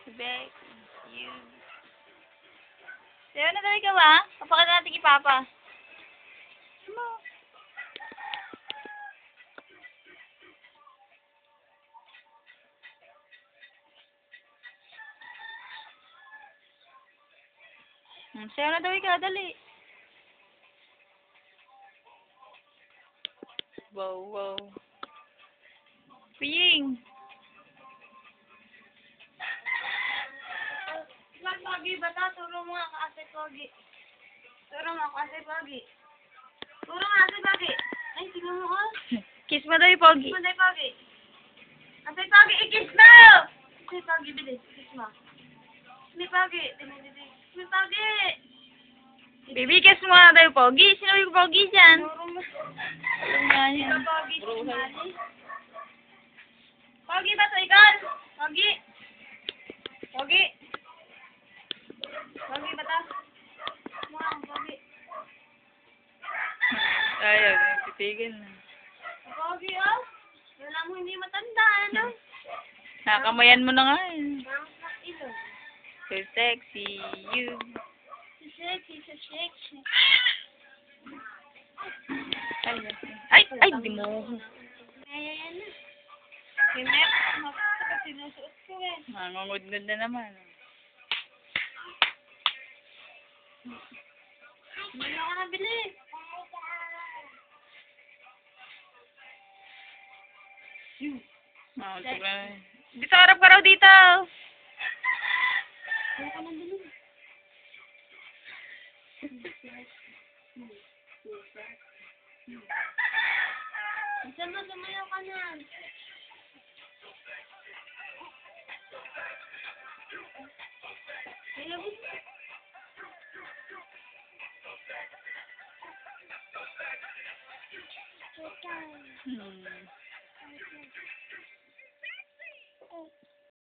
Back. You. Sayo na talaga ba? Papakita natin kay Papa. Ano? Sayo na daw ikaw, dali. Wow, wow. Piying. Pogi, bata, turo mo nga kasi Pogi. Turo mo kasi Pogi. Turo nga kasi Pogi. Ay, tingnan mo ko. Kiss mo daw yung Pogi. Kiss mo tayo Pogi. Kasi Pogi, i-kiss mo! Kasi Pogi, bilis. Kiss mo. Hindi Pogi. Hindi Pogi. Baby, kiss mo na daw yung Pogi. Sino yung Pogi dyan? Turo mo. Alam nga Hindi yan. ba Pogi? Pogi ba sa ikan? Pogi. Pogi. Pogi ba ta? Ma'am, Pogi. Ayaw, titigil na. Pogi, oh. Wala mo hindi matanda, ano? Nakamayan mo na nga eh. Ang ilong. So sexy, you. So sexy. Ay, di mo. Ayan na. Yung net, mapapagod sinusuot ko eh. Mangungod-ngod na naman. Hindi na ka nabili. Dito, harap ka raw dito. Hindi ka nabili. Sumayaw ka na. Hmm.